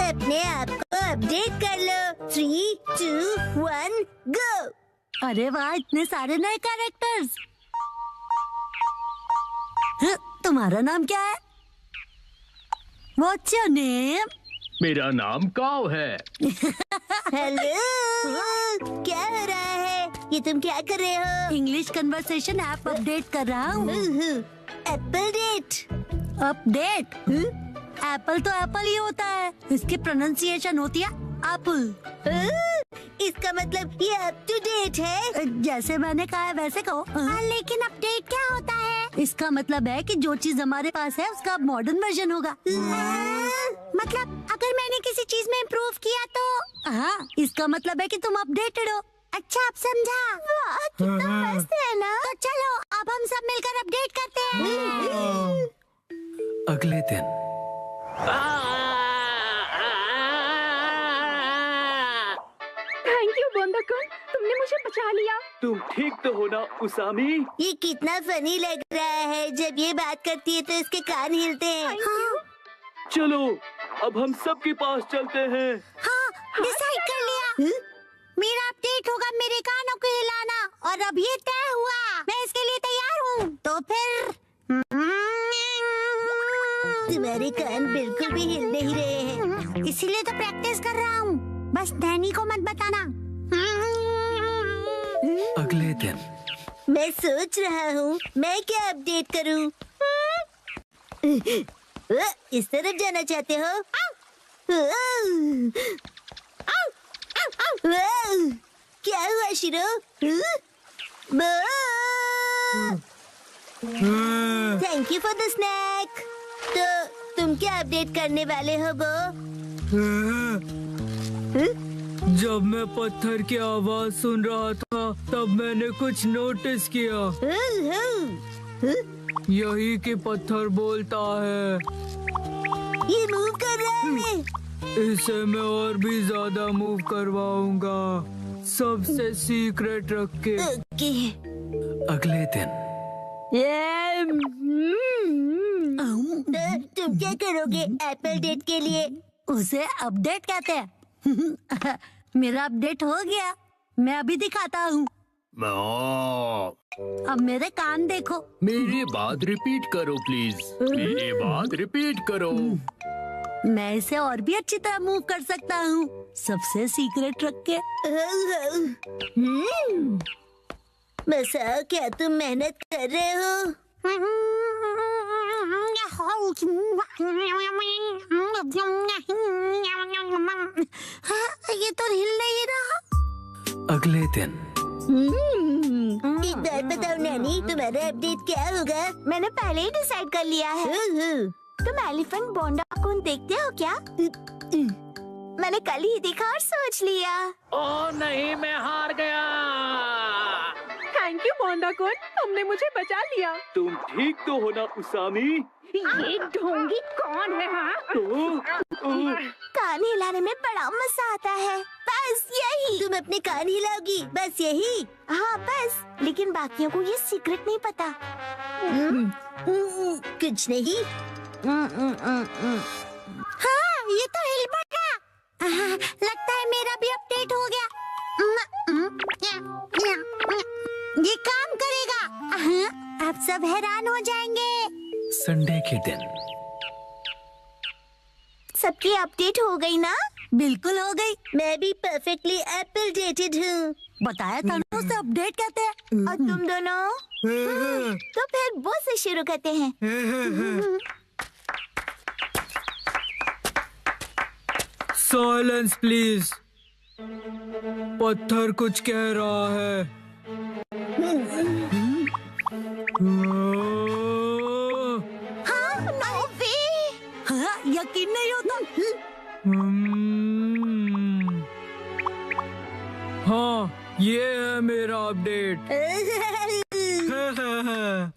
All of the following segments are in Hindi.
अपने आप को अपडेट कर लो। 3, 2, 1 गो। अरे वाह, इतने सारे नए कैरेक्टर्स। तुम्हारा नाम क्या है? What's your name? मेरा नाम काव है। हेलो, क्या हो रहा है? ये तुम क्या कर रहे हो? इंग्लिश कन्वर्सेशन ऐप अपडेट कर रहा हूँ। Apple date. अपडेट? एप्पल तो एप्पल ही होता है, इसकी प्रोनाउंसिएशन होती है एप्पल। इसका मतलब ये अप टू डेट है। जैसे मैंने कहा है वैसे कहो। लेकिन अपडेट क्या होता है? इसका मतलब है कि जो चीज हमारे पास है उसका मॉडर्न वर्जन होगा। मतलब अगर मैंने किसी चीज में इम्प्रूव किया तो? हाँ, इसका मतलब है कि तुम अपडेटेड हो। अच्छा, अब समझा। वाह, कितना मस्त है ना। तो चलो अब हम सब मिलकर अपडेट करते हैं। अगले दिन थैंक यू बोंदा-कुन, तुमने मुझे बचा लिया। तुम ठीक तो हो ना उसामी? ये कितना फनी लग रहा है। जब ये बात करती है तो इसके कान हिलते हैं। चलो अब हम सबके पास चलते हैं। हाँ, डिसाइड कर लिया। मेरा अपडेट होगा मेरे कानों को हिलाना, और अब ये तय हुआ। मैं इसके लिए तैयार हूँ। तो फिर तुम्हारे कान बिल्कुल भी हिल नहीं रहे हैं, इसीलिए तो प्रैक्टिस कर रहा हूँ। बस नैनी को मत बताना। अगले दिन मैं सोच रहा हूँ मैं क्या अपडेट करूँ। इस तरफ जाना चाहते हो? क्या हुआ शिरो? Thank you for the snake. तो तुम क्या अपडेट करने वाले हो बो? जब मैं पत्थर की आवाज सुन रहा था तब मैंने कुछ नोटिस किया। यही कि पत्थर बोलता है। ये मूव कर रहा है। इसे मैं और भी ज्यादा मूव करवाऊंगा, सबसे सीक्रेट रख के। ओके। अगले दिन तो तुम क्या करोगे एप्पल डेट के लिए? उसे अपडेट कहते हैं। मेरा अपडेट हो गया, मैं अभी दिखाता हूँ। अब मेरे कान देखो। मेरी बात रिपीट करो प्लीज। मेरी बात रिपीट करो। मैं इसे और भी अच्छी तरह मूव कर सकता हूँ, सबसे सीक्रेट रख के। बसा, क्या तुम मेहनत कर रहे हो? ये तो हिल नहीं रहा। अगले दिन एक बात बताओ नैनी, तुम्हारा अपडेट क्या होगा? मैंने पहले ही डिसाइड कर लिया है। तुम एलिफेंट बोंडा-कुन देखते हो क्या? मैंने कल ही देखा और सोच लिया। ओह नहीं, मैं हार गया। थैंक यू बोंदा-कुन, तुमने मुझे बचा लिया। तुम ठीक तो हो ना उसामी? ये ढोंगी कौन है? हाँ, कान हिलाने में बड़ा मजा आता है। बस यही। तुम अपने कान हिलाओगी, बस यही? हाँ बस, लेकिन बाकियों को ये सीक्रेट नहीं पता। कुछ नहीं। हाँ, ये तो हिल पड़ा। लगता है मेरा भी अपडेट हो गया। ये काम करेगा। अब सब हैरान हो जाएंगे। संडे के दिन सबकी अपडेट हो गई ना? बिल्कुल हो गई। मैं भी परफेक्टली एप्पल डेटेड हूँ। बताया था ना, उसे अपडेट कहते हैं। और तुम दोनों? तो फिर वो से शुरू करते हैं। Silence please. पत्थर कुछ कह रहा है। हाँ, नो वे। हाँ, यकीन नहीं होता। हाँ, ये है मेरा अपडेट।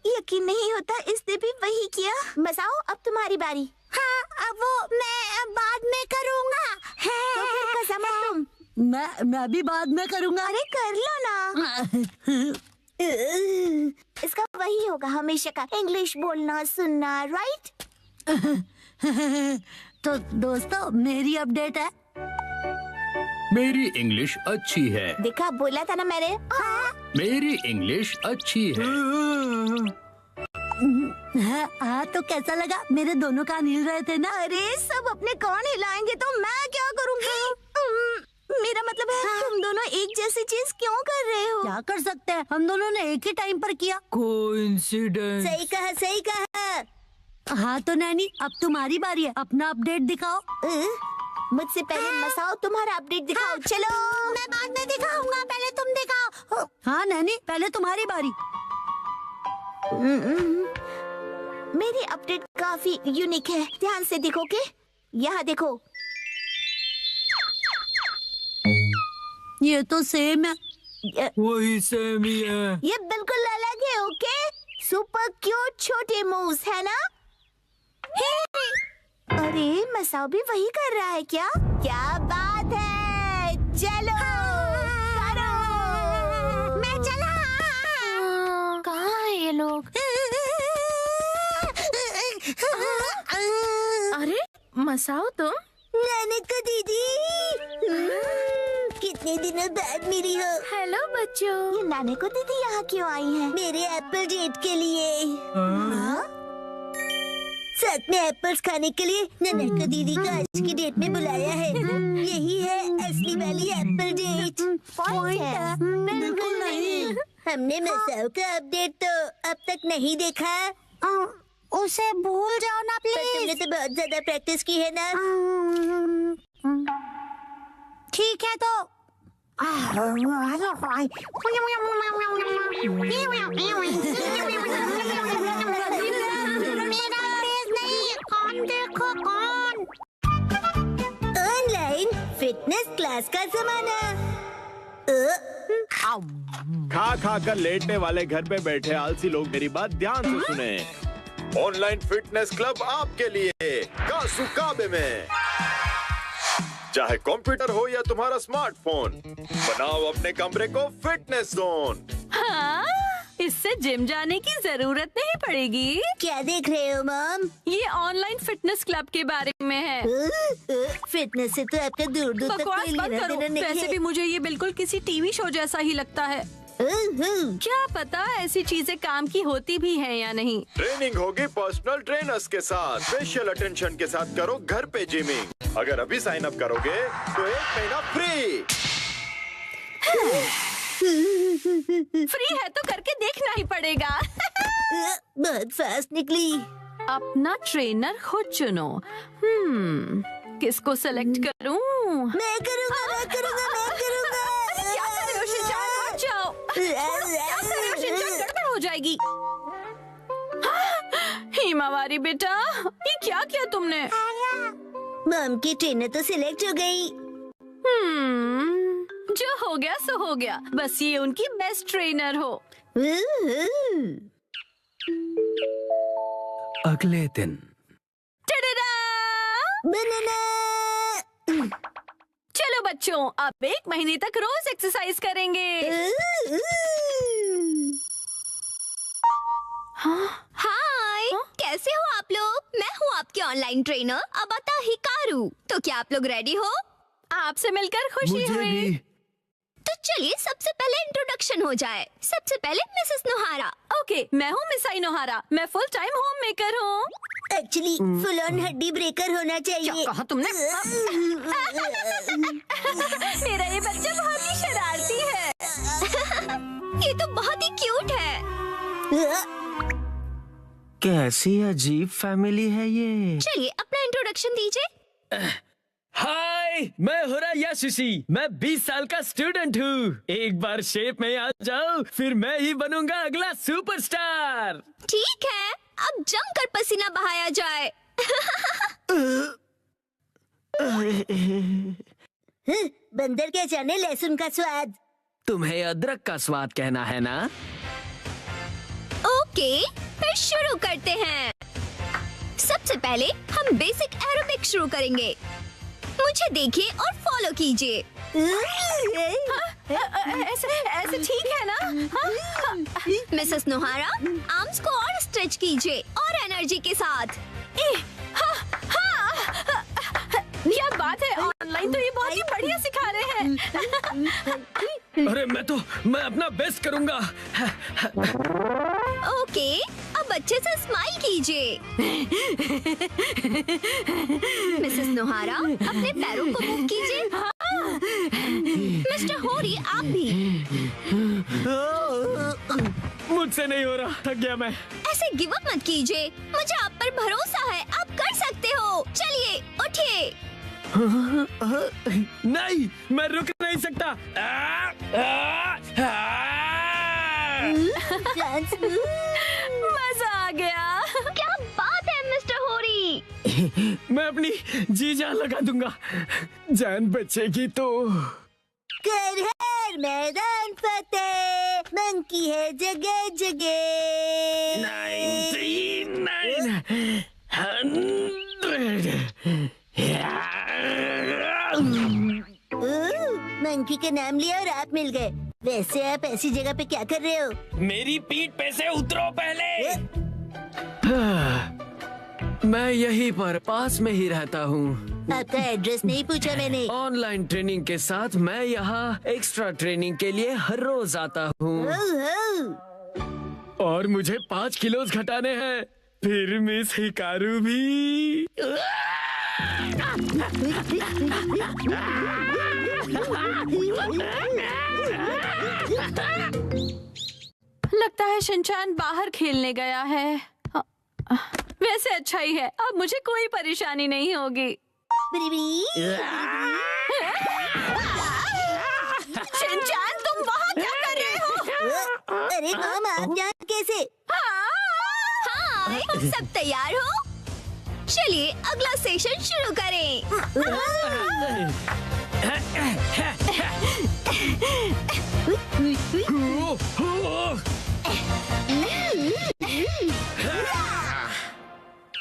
यकीन नहीं होता, इसने भी वही किया। बसाओ, अब तुम्हारी बारी। हाँ, अब वो मैं बाद में करूँगा। तो फिर कसम है तुम। मैं भी बाद में करूँगा। अरे कर लो ना। इसका वही होगा हमेशा का, इंग्लिश बोलना सुनना, राइट? तो दोस्तों मेरी अपडेट है। मेरी इंग्लिश अच्छी है। देखा, बोला था ना मैंने। मेरी इंग्लिश अच्छी है। हाँ तो कैसा लगा? मेरे दोनों कान हिल रहे थे ना। अरे सब अपने कान हिलाएंगे तो मैं क्या करूँगी? मेरा मतलब है तुम दोनों एक जैसी चीज क्यों कर रहे हो? क्या कर सकते हैं, हम दोनों ने एक ही टाइम पर किया। कोइंसिडेंस। सही कहा, सही कहा। हाँ तो नैनी, अब तुम्हारी बारी है, अपना अपडेट दिखाओ। मुझसे पहले मसाओ तुम्हारा अपडेट दिखाओ। चलो। मैं बाद में दिखाऊंगा, पहले तुम दिखाओ। हाँ नैनी, पहले तुम्हारी बारी। मेरी अपडेट काफी यूनिक है, ध्यान से देखोगे? यहाँ देखो। ये तो सेम है। वही सेम ही है। ये बिल्कुल अलग है। ओके, सुपर क्यूट छोटे मूव्स है ना? अरे मसाओ भी वही कर रहा है क्या? क्या बात है, चलो करो। मैं चला। कहाँ है ये लोग? अरे मसाओ तुम? नानक दीदी, कितने दिनों बाद मिली हो। हेलो बच्चों। ये नानक दीदी यहाँ क्यों आई है? मेरे एप्पल डेट के लिए। हाँ? साथ में एप्पल्स खाने के लिए नानक दीदी को आज की डेट में बुलाया है। यही है असली वाली एप्पल डेट। पॉइंट है? बिल्कुल नहीं। हमने मसाओ का अपडेट तो अब तक नहीं देखा। उसे भूल जाओ ना प्लीज। तुमने तो बहुत ज्यादा प्रैक्टिस की है ना। ठीक है तो ऑनलाइन फिटनेस क्लास का जमाना। खा खा कर लेटने वाले घर पे बैठे आलसी लोग मेरी बात ध्यान से सुने। ऑनलाइन फिटनेस क्लब आपके लिए कासुकाबे में। चाहे कंप्यूटर हो या तुम्हारा स्मार्टफोन, बनाओ अपने कमरे को फिटनेस जोन। हाँ, इससे जिम जाने की जरूरत नहीं पड़ेगी। क्या देख रहे हो मॉम? ये ऑनलाइन फिटनेस क्लब के बारे में है। फिटनेस से तो आपका दूर दूर तक बकवास कोई बंद लेना करो। देना नहीं वैसे है। भी मुझे ये बिल्कुल किसी टीवी शो जैसा ही लगता है। क्या पता ऐसी चीजें काम की होती भी हैं या नहीं। ट्रेनिंग होगी पर्सनल ट्रेनर्स के साथ, स्पेशल अटेंशन के साथ करो घर पे जिमिंग। अगर अभी साइन अप करोगे तो 1 महीना फ्री। फ्री है तो करके देखना ही पड़ेगा। बहुत फास्ट निकली। अपना ट्रेनर खुद चुनो। किसको सेलेक्ट करूं? मैं करूँगा, मैं करूँगा, मैं करूँगा। क्या कर रहे हो शिनचान? हट जाओ। क्या कर रहे हो शिनचान? गड़बड़ हो जाएगी। हिमावारी बेटा, ये क्या किया तुमने? मॉम की ट्रेनर तो सिलेक्ट हो गई। जो हो गया सो हो गया। बस ये उनकी बेस्ट ट्रेनर हो। अगले दिन टडडा! बनाना। चलो बच्चों, अब 1 महीने तक रोज एक्सरसाइज करेंगे। हाय, कैसे हो आप लोग? मैं हूँ आपकी ऑनलाइन ट्रेनर अबाता हिकारू। तो क्या आप लोग रेडी हो? आपसे मिलकर खुशी मुझे हुई। भी। तो चलिए सबसे पहले इंट्रोडक्शन हो जाए। सबसे पहले मिसेस नोहारा। ओके, मैं हूँ मिसाई नोहारा। मैं फुल टाइम होम मेकर हूँ। एक्चुअली फुल ऑन हड्डी ब्रेकर होना क्या चाहिए। कहा तुमने? मेरा ये बच्चा बहुत ही शरारती है। ये तो बहुत ही क्यूट है। कैसी अजीब फैमिली है ये। चलिए अपना इंट्रोडक्शन दीजिए। हाय, मैं हुरा यासुशी। मैं 20 साल का स्टूडेंट हूँ। एक बार शेप में आ जाओ, फिर मैं ही बनूंगा अगला सुपरस्टार। ठीक है, अब जमकर पसीना बहाया जाए। बंदर क्या जाने लहसुन का स्वाद। तुम्हें अदरक का स्वाद कहना है ना? ओके, फिर शुरू करते हैं। सबसे पहले हम बेसिक एरोबिक शुरू करेंगे। मुझे देखिए और फॉलो कीजिए। ऐसे ठीक है ना? मिसेस नोहारा, आर्म्स को और स्ट्रेच कीजिए और एनर्जी के साथ। क्या बात है, ऑनलाइन तो ये बहुत ही बढ़िया सिखा रहे हैं। अरे मैं अपना बेस्ट करूंगा। ओके, अब अच्छे से स्माइल कीजिए। मिसेस नोहारा, अपने पैरों को मूव कीजिए। मिस्टर होरी, आप भी। मुझसे नहीं हो रहा, थक गया मैं। ऐसे गिव अप मत कीजिए, मुझे आप पर भरोसा है, आप कर सकते हो। चलिए उठिए। नहीं, मैं रुक नहीं सकता। मजा आ गया। क्या बात है मिस्टर होरी। मैं अपनी जी जान लगा दूंगा, जान बचेगी तो। कर हर मैदान फतेह, मंकी है जगह जगह। 99 मंकी के नाम लिया और आप मिल गए। वैसे आप ऐसी जगह पे क्या कर रहे हो? मेरी पीठ पे से उतरो पहले। मैं यहीं पर पास में ही रहता हूँ। आपका एड्रेस नहीं पूछा मैंने। ऑनलाइन ट्रेनिंग के साथ मैं यहाँ एक्स्ट्रा ट्रेनिंग के लिए हर रोज आता हूँ और मुझे 5 किलो घटाने हैं। फिर मिस हिकारू भी। लगता है शिनचान बाहर खेलने गया है। वैसे अच्छा ही है, अब मुझे कोई परेशानी नहीं होगी। शिनचान, तुम वहाँ क्या कर रहे हो? अरे मॉम, आप यहाँ कैसे? हाय, सब तैयार हो? चलिए अगला सेशन शुरू करें।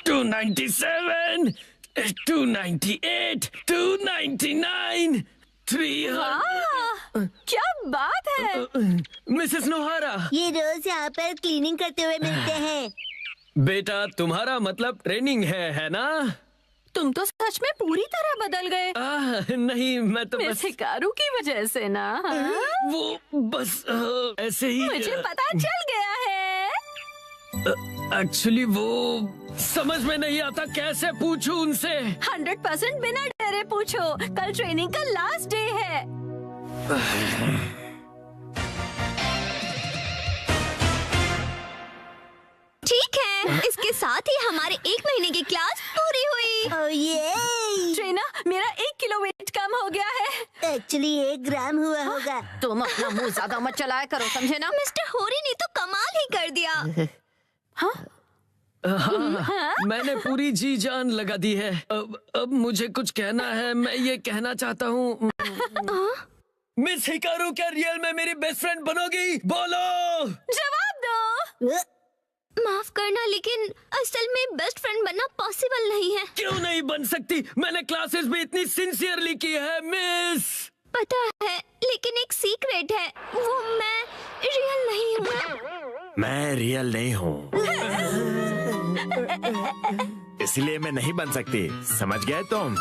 297, 298, 299, 300। क्या बात है। मिसेस नोहारा, ये रोज यहाँ पर क्लीनिंग करते हुए मिलते हैं। बेटा तुम्हारा मतलब ट्रेनिंग है ना? तुम तो सच में पूरी तरह बदल गए। नहीं, मैं तो बस हिकारू की वजह से ना। वो बस ऐसे ही। मुझे पता चल गया है। एक्चुअली वो समझ में नहीं आता, कैसे पूछूं उनसे। 100% बिना डरे पूछो, कल ट्रेनिंग का लास्ट डे है। ठीक है, इसके साथ ही हमारे 1 महीने की क्लास पूरी हुई। ट्रेना, मेरा 1 किलो वेट कम हो गया है। एक्चुअली 1 ग्राम हुआ होगा। तुम अपना मुंह ज्यादा मत चलाया करो, समझे ना? मिस्टर होरी ने तो कमाल ही कर दिया। हाँ, मैंने पूरी जी जान लगा दी है। अब मुझे कुछ कहना है। मैं ये कहना चाहता हूँ, मिस हिकारू क्या रियल में मेरी बेस्ट फ्रेंड बनोगी? बोलो। जवाब दो। माफ करना, लेकिन असल में बेस्ट फ्रेंड बनना पॉसिबल नहीं है। क्यों नहीं बन सकती? मैंने क्लासेस भी इतनी सिंसियरली की है मिस। पता है, लेकिन एक सीक्रेट है, वो मैं रियल नहीं हूँ। मैं रियल नहीं हूँ, इसलिए मैं नहीं बन सकती। समझ गए तुम?